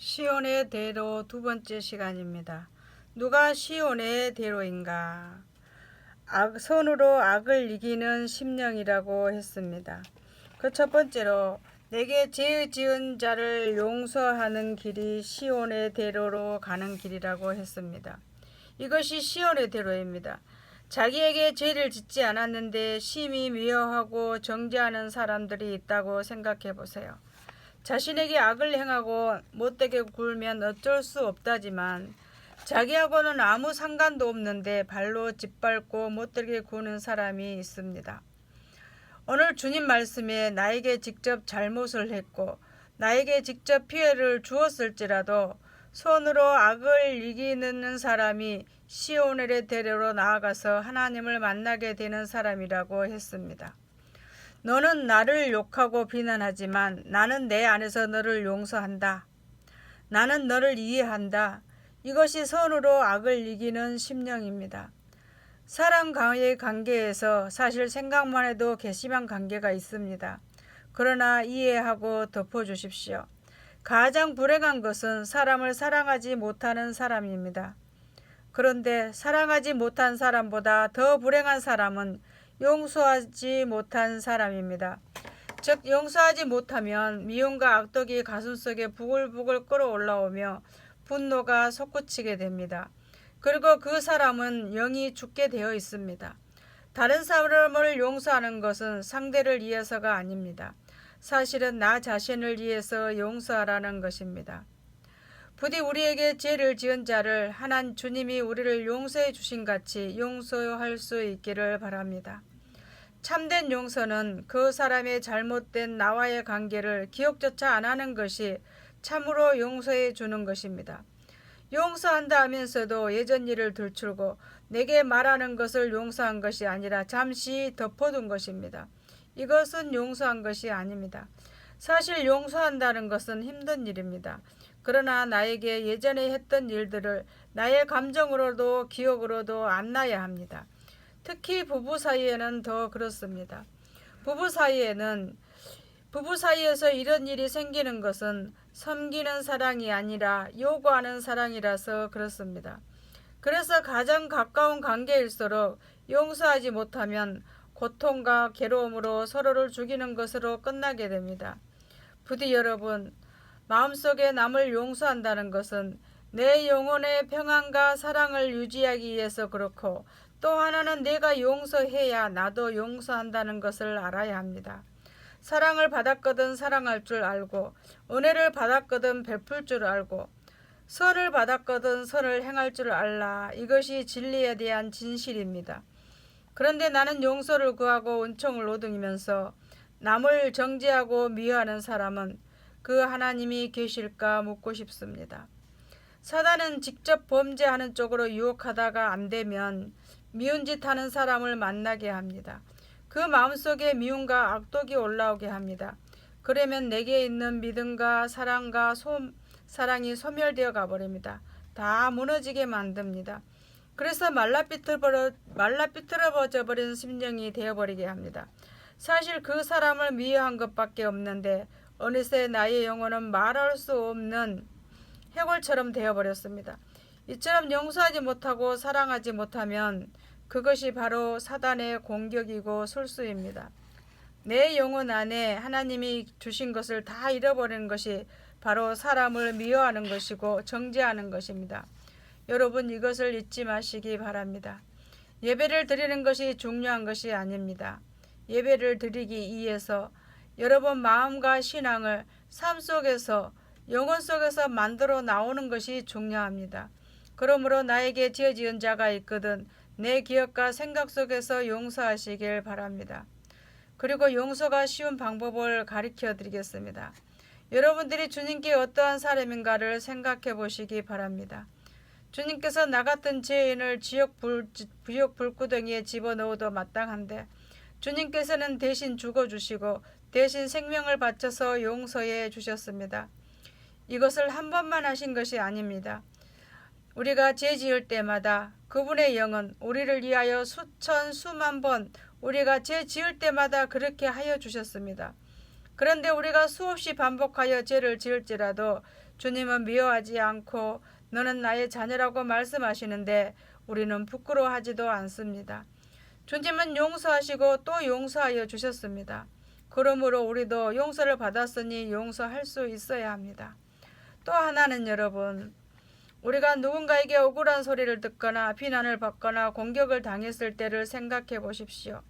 시온의 대로 두 번째 시간입니다. 누가 시온의 대로인가? 손으로 악을 이기는 심령이라고 했습니다. 그 첫 번째로 내게 죄 지은 자를 용서하는 길이 시온의 대로로 가는 길이라고 했습니다. 이것이 시온의 대로입니다. 자기에게 죄를 짓지 않았는데 심히 미워하고 정죄하는 사람들이 있다고 생각해 보세요. 자신에게 악을 행하고 못되게 굴면 어쩔 수 없다지만 자기하고는 아무 상관도 없는데 발로 짓밟고 못되게 구는 사람이 있습니다. 오늘 주님 말씀에 나에게 직접 잘못을 했고 나에게 직접 피해를 주었을지라도 손으로 악을 이기는 사람이 시온의 대로로 나아가서 하나님을 만나게 되는 사람이라고 했습니다. 너는 나를 욕하고 비난하지만 나는 내 안에서 너를 용서한다. 나는 너를 이해한다. 이것이 손으로 악을 이기는 심령입니다. 사람과의 관계에서 사실 생각만 해도 괘씸한 관계가 있습니다. 그러나 이해하고 덮어주십시오. 가장 불행한 것은 사람을 사랑하지 못하는 사람입니다. 그런데 사랑하지 못한 사람보다 더 불행한 사람은 용서하지 못한 사람입니다. 즉 용서하지 못하면 미움과 악독이 가슴속에 부글부글 끓어올라오며 분노가 솟구치게 됩니다. 그리고 그 사람은 영이 죽게 되어 있습니다. 다른 사람을 용서하는 것은 상대를 위해서가 아닙니다. 사실은 나 자신을 위해서 용서하라는 것입니다. 부디 우리에게 죄를 지은 자를 하나님 주님이 우리를 용서해 주신 같이 용서할 수 있기를 바랍니다. 참된 용서는 그 사람의 잘못된 나와의 관계를 기억조차 안 하는 것이 참으로 용서해 주는 것입니다. 용서한다 하면서도 예전 일을 들추고 내게 말하는 것을 용서한 것이 아니라 잠시 덮어둔 것입니다. 이것은 용서한 것이 아닙니다. 사실 용서한다는 것은 힘든 일입니다. 그러나 나에게 예전에 했던 일들을 나의 감정으로도 기억으로도 안 놔야 합니다. 특히 부부 사이에는 더 그렇습니다. 부부 사이에서 이런 일이 생기는 것은 섬기는 사랑이 아니라 요구하는 사랑이라서 그렇습니다. 그래서 가장 가까운 관계일수록 용서하지 못하면 고통과 괴로움으로 서로를 죽이는 것으로 끝나게 됩니다. 부디 여러분, 마음속에 남을 용서한다는 것은 내 영혼의 평안과 사랑을 유지하기 위해서 그렇고 또 하나는 내가 용서해야 나도 용서한다는 것을 알아야 합니다. 사랑을 받았거든 사랑할 줄 알고 은혜를 받았거든 베풀 줄 알고 선을 받았거든 선을 행할 줄 알라. 이것이 진리에 대한 진실입니다. 그런데 나는 용서를 구하고 은총을 얻으면서 남을 정죄하고 미워하는 사람은 그 하나님이 계실까 묻고 싶습니다. 사단은 직접 범죄하는 쪽으로 유혹하다가 안 되면 미운 짓 하는 사람을 만나게 합니다. 그 마음속에 미움과 악독이 올라오게 합니다. 그러면 내게 있는 믿음과 사랑과 사랑이 소멸되어 가버립니다. 다 무너지게 만듭니다. 그래서 말라비틀어져 버린 심령이 되어버리게 합니다. 사실 그 사람을 미워한 것밖에 없는데 어느새 나의 영혼은 말할 수 없는 해골처럼 되어버렸습니다. 이처럼 용서하지 못하고 사랑하지 못하면 그것이 바로 사단의 공격이고 술수입니다. 내 영혼 안에 하나님이 주신 것을 다 잃어버리는 것이 바로 사람을 미워하는 것이고 정죄하는 것입니다. 여러분 이것을 잊지 마시기 바랍니다. 예배를 드리는 것이 중요한 것이 아닙니다. 예배를 드리기 위해서 여러분 마음과 신앙을 삶 속에서 영혼 속에서 만들어 나오는 것이 중요합니다. 그러므로 나에게 죄 지은 자가 있거든 내 기억과 생각 속에서 용서하시길 바랍니다. 그리고 용서가 쉬운 방법을 가르쳐 드리겠습니다. 여러분들이 주님께 어떠한 사람인가를 생각해 보시기 바랍니다. 주님께서 나 같은 죄인을 지옥 불구덩이에 집어넣어도 마땅한데 주님께서는 대신 죽어주시고 대신 생명을 바쳐서 용서해 주셨습니다. 이것을 한 번만 하신 것이 아닙니다. 우리가 죄 지을 때마다 그분의 영은 우리를 위하여 수천 수만 번 우리가 죄 지을 때마다 그렇게 하여 주셨습니다. 그런데 우리가 수없이 반복하여 죄를 지을지라도 주님은 미워하지 않고 너는 나의 자녀라고 말씀하시는데 우리는 부끄러워하지도 않습니다. 주님은 용서하시고 또 용서하여 주셨습니다. 그러므로 우리도 용서를 받았으니 용서할 수 있어야 합니다. 또 하나는 여러분, 우리가 누군가에게 억울한 소리를 듣거나 비난을 받거나 공격을 당했을 때를 생각해 보십시오.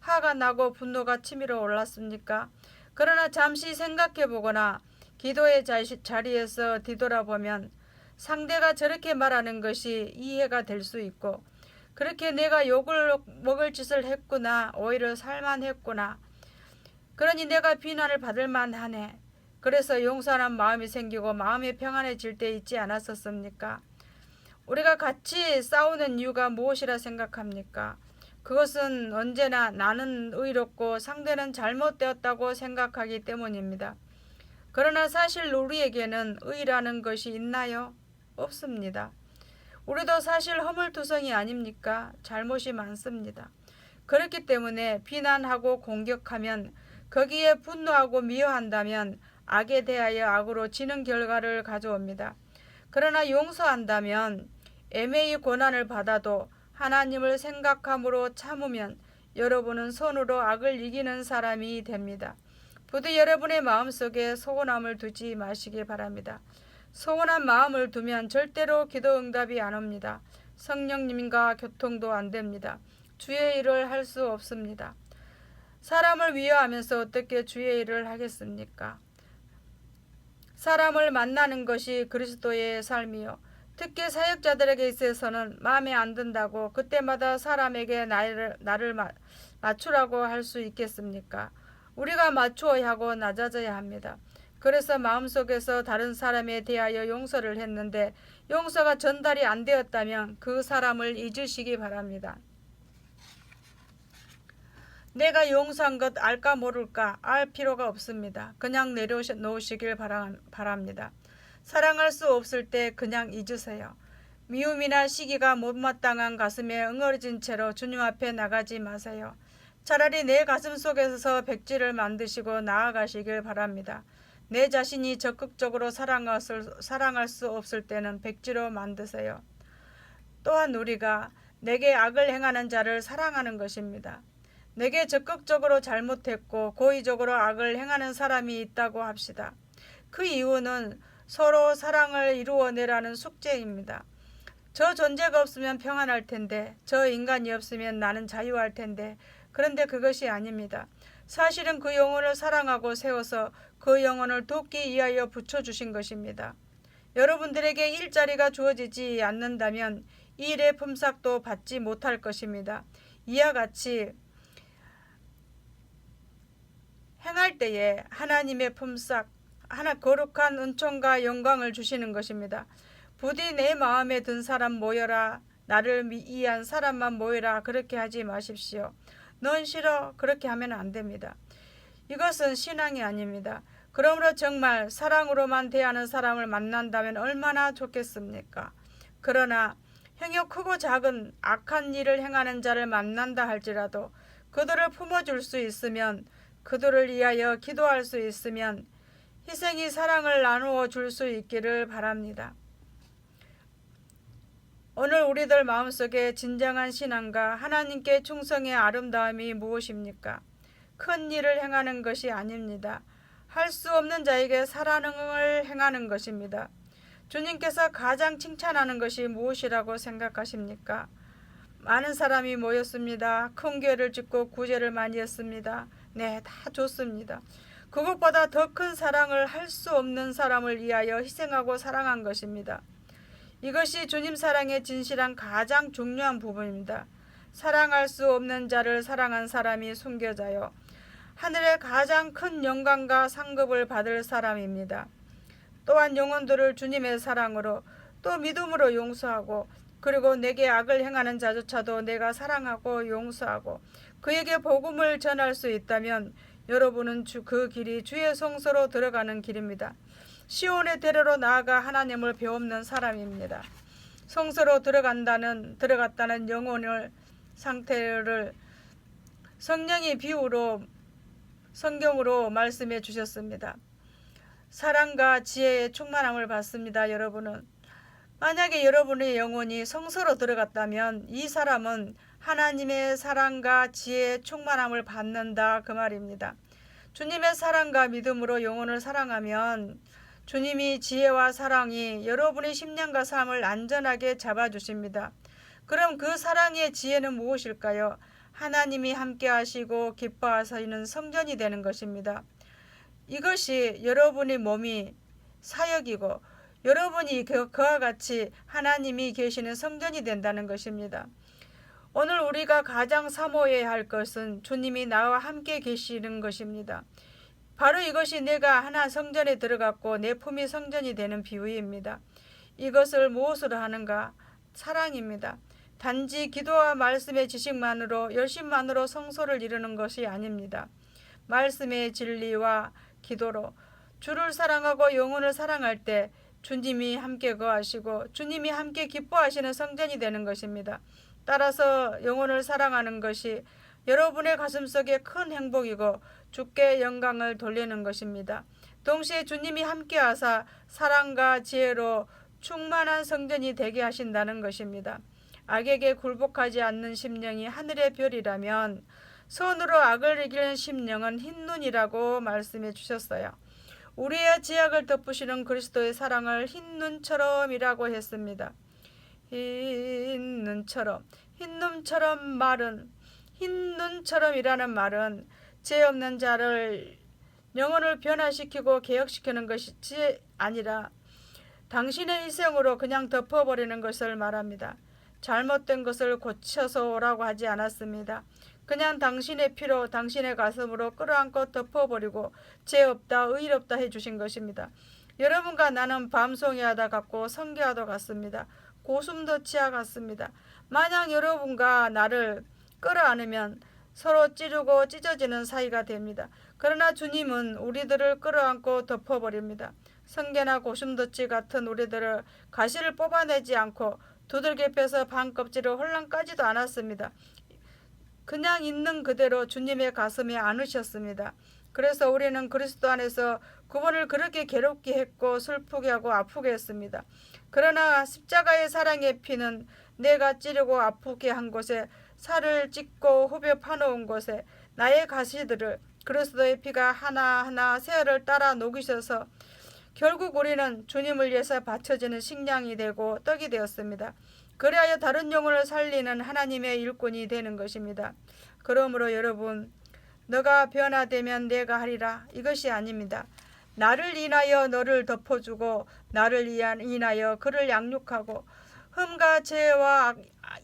화가 나고 분노가 치밀어 올랐습니까? 그러나 잠시 생각해 보거나 기도의 자리에서 뒤돌아보면 상대가 저렇게 말하는 것이 이해가 될 수 있고, 그렇게 내가 욕을 먹을 짓을 했구나, 오히려 살만했구나, 그러니 내가 비난을 받을 만하네, 그래서 용서하는 마음이 생기고 마음이 평안해질 때 있지 않았었습니까? 우리가 같이 싸우는 이유가 무엇이라 생각합니까? 그것은 언제나 나는 의롭고 상대는 잘못되었다고 생각하기 때문입니다. 그러나 사실 우리에게는 의라는 것이 있나요? 없습니다. 우리도 사실 허물투성이 아닙니까? 잘못이 많습니다. 그렇기 때문에 비난하고 공격하면, 거기에 분노하고 미워한다면 악에 대하여 악으로 지는 결과를 가져옵니다. 그러나 용서한다면, 애매히 고난을 받아도 하나님을 생각함으로 참으면 여러분은 손으로 악을 이기는 사람이 됩니다. 부디 여러분의 마음속에 소원함을 두지 마시기 바랍니다. 소원한 마음을 두면 절대로 기도 응답이 안 옵니다. 성령님과 교통도 안 됩니다. 주의 일을 할 수 없습니다. 사람을 위하면서 어떻게 주의 일을 하겠습니까? 사람을 만나는 것이 그리스도의 삶이요, 특히 사역자들에게 있어서는 마음에 안 든다고 그때마다 사람에게 나를 맞추라고 할 수 있겠습니까? 우리가 맞추어야 하고 낮아져야 합니다. 그래서 마음속에서 다른 사람에 대하여 용서를 했는데 용서가 전달이 안 되었다면 그 사람을 잊으시기 바랍니다. 내가 용서한 것 알까 모를까 알 필요가 없습니다. 그냥 내려놓으시길 바랍니다. 사랑할 수 없을 때 그냥 잊으세요. 미움이나 시기가 못마땅한 가슴에 응어진 채로 주님 앞에 나가지 마세요. 차라리 내 가슴 속에서 백지를 만드시고 나아가시길 바랍니다. 내 자신이 적극적으로 사랑할 수 없을 때는 백지로 만드세요. 또한 우리가 내게 악을 행하는 자를 사랑하는 것입니다. 내게 적극적으로 잘못했고 고의적으로 악을 행하는 사람이 있다고 합시다. 그 이유는 서로 사랑을 이루어내라는 숙제입니다. 저 존재가 없으면 평안할 텐데, 저 인간이 없으면 나는 자유할 텐데, 그런데 그것이 아닙니다. 사실은 그 영혼을 사랑하고 세워서 그 영혼을 돕기 위하여 붙여주신 것입니다. 여러분들에게 일자리가 주어지지 않는다면 일의 품삯도 받지 못할 것입니다. 이와 같이 행할 때에 하나님의 품삯, 거룩한 은총과 영광을 주시는 것입니다. 부디 내 마음에 든 사람 모여라, 나를 위한 사람만 모여라, 그렇게 하지 마십시오. 넌 싫어, 그렇게 하면 안 됩니다. 이것은 신앙이 아닙니다. 그러므로 정말 사랑으로만 대하는 사람을 만난다면 얼마나 좋겠습니까? 그러나 형이 크고 작은 악한 일을 행하는 자를 만난다 할지라도 그들을 품어줄 수 있으면, 그들을 위하여 기도할 수 있으면 희생이 사랑을 나누어 줄 수 있기를 바랍니다. 오늘 우리들 마음속에 진정한 신앙과 하나님께 충성의 아름다움이 무엇입니까? 큰 일을 행하는 것이 아닙니다. 할 수 없는 자에게 사랑을 행하는 것입니다. 주님께서 가장 칭찬하는 것이 무엇이라고 생각하십니까? 많은 사람이 모였습니다. 큰 교회를 짓고 구제를 많이 했습니다. 네, 다 좋습니다. 그것보다 더 큰 사랑을 할 수 없는 사람을 위하여 희생하고 사랑한 것입니다. 이것이 주님 사랑의 진실한 가장 중요한 부분입니다. 사랑할 수 없는 자를 사랑한 사람이 순교자요, 하늘의 가장 큰 영광과 상급을 받을 사람입니다. 또한 영혼들을 주님의 사랑으로 또 믿음으로 용서하고, 그리고 내게 악을 행하는 자조차도 내가 사랑하고 용서하고 그에게 복음을 전할 수 있다면 여러분은 그 길이 주의 성소로 들어가는 길입니다. 시온의 대로로 나아가 하나님을 배우는 사람입니다. 성소로 들어갔다는 영혼의 상태를 성령의 비유로 성경으로 말씀해 주셨습니다. 사랑과 지혜의 충만함을 받습니다. 여러분은 만약에 여러분의 영혼이 성소로 들어갔다면 이 사람은 하나님의 사랑과 지혜의 충만함을 받는다 그 말입니다. 주님의 사랑과 믿음으로 영혼을 사랑하면 주님이 지혜와 사랑이 여러분의 심령과 삶을 안전하게 잡아주십니다. 그럼 그 사랑의 지혜는 무엇일까요? 하나님이 함께 하시고 기뻐하시는 성전이 되는 것입니다. 이것이 여러분의 몸이 사역이고 여러분이 그와 같이 하나님이 계시는 성전이 된다는 것입니다. 오늘 우리가 가장 사모해야 할 것은 주님이 나와 함께 계시는 것입니다. 바로 이것이 내가 하나 성전에 들어갔고 내 품이 성전이 되는 비유입니다. 이것을 무엇으로 하는가? 사랑입니다. 단지 기도와 말씀의 지식만으로 열심만으로 성소를 이루는 것이 아닙니다. 말씀의 진리와 기도로 주를 사랑하고 영혼을 사랑할 때 주님이 함께 거하시고 주님이 함께 기뻐하시는 성전이 되는 것입니다. 따라서 영혼을 사랑하는 것이 여러분의 가슴속에 큰 행복이고 주께 영광을 돌리는 것입니다. 동시에 주님이 함께하사 사랑과 지혜로 충만한 성전이 되게 하신다는 것입니다. 악에게 굴복하지 않는 심령이 하늘의 별이라면 손으로 악을 이기는 심령은 흰눈이라고 말씀해 주셨어요. 우리의 죄악을 덮으시는 그리스도의 사랑을 흰눈처럼이라고 했습니다. 흰눈처럼, 흰눈처럼이라는 말은 죄 없는 자를 영혼을 변화시키고 개혁시키는 것이 아니라 당신의 희생으로 그냥 덮어버리는 것을 말합니다. 잘못된 것을 고쳐서 오라고 하지 않았습니다. 그냥 당신의 피로 당신의 가슴으로 끌어안고 덮어버리고 죄 없다 의롭다 해주신 것입니다. 여러분과 나는 밤송이하다 같고 성게하다 같습니다. 고슴도치와 같습니다. 만약 여러분과 나를 끌어안으면 서로 찌르고 찢어지는 사이가 됩니다. 그러나 주님은 우리들을 끌어안고 덮어버립니다. 성게나 고슴도치 같은 우리들을 가시를 뽑아내지 않고 두들겨 패서 반껍질을 홀랑 까지도 않았습니다. 그냥 있는 그대로 주님의 가슴에 안으셨습니다. 그래서 우리는 그리스도 안에서 그분을 그렇게 괴롭게 했고 슬프게 하고 아프게 했습니다. 그러나 십자가의 사랑의 피는 내가 찌르고 아프게 한 곳에 살을 찢고 후벼 파놓은 곳에 나의 가시들을 그리스도의 피가 하나하나 세월을 따라 녹이셔서 결국 우리는 주님을 위해서 바쳐지는 식량이 되고 떡이 되었습니다. 그리하여 다른 영혼을 살리는 하나님의 일꾼이 되는 것입니다. 그러므로 여러분, 너가 변화되면 내가 하리라 이것이 아닙니다. 나를 인하여 너를 덮어주고 나를 인하여 그를 양육하고 흠과 죄와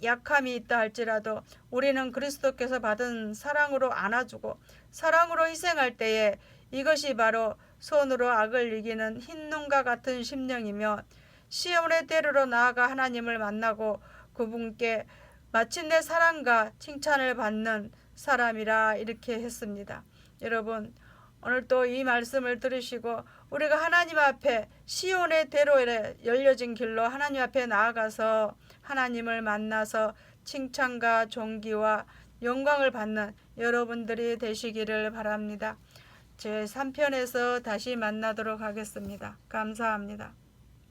약함이 있다 할지라도 우리는 그리스도께서 받은 사랑으로 안아주고 사랑으로 희생할 때에 이것이 바로 손으로 악을 이기는 흰눈과 같은 심령이며 시온의 대로로 나아가 하나님을 만나고 그분께 마침내 사랑과 칭찬을 받는 사람이라 이렇게 했습니다. 여러분, 오늘 또 이 말씀을 들으시고 우리가 하나님 앞에 시온의 대로에 열려진 길로 하나님 앞에 나아가서 하나님을 만나서 칭찬과 존귀와 영광을 받는 여러분들이 되시기를 바랍니다. 제 3편에서 다시 만나도록 하겠습니다. 감사합니다.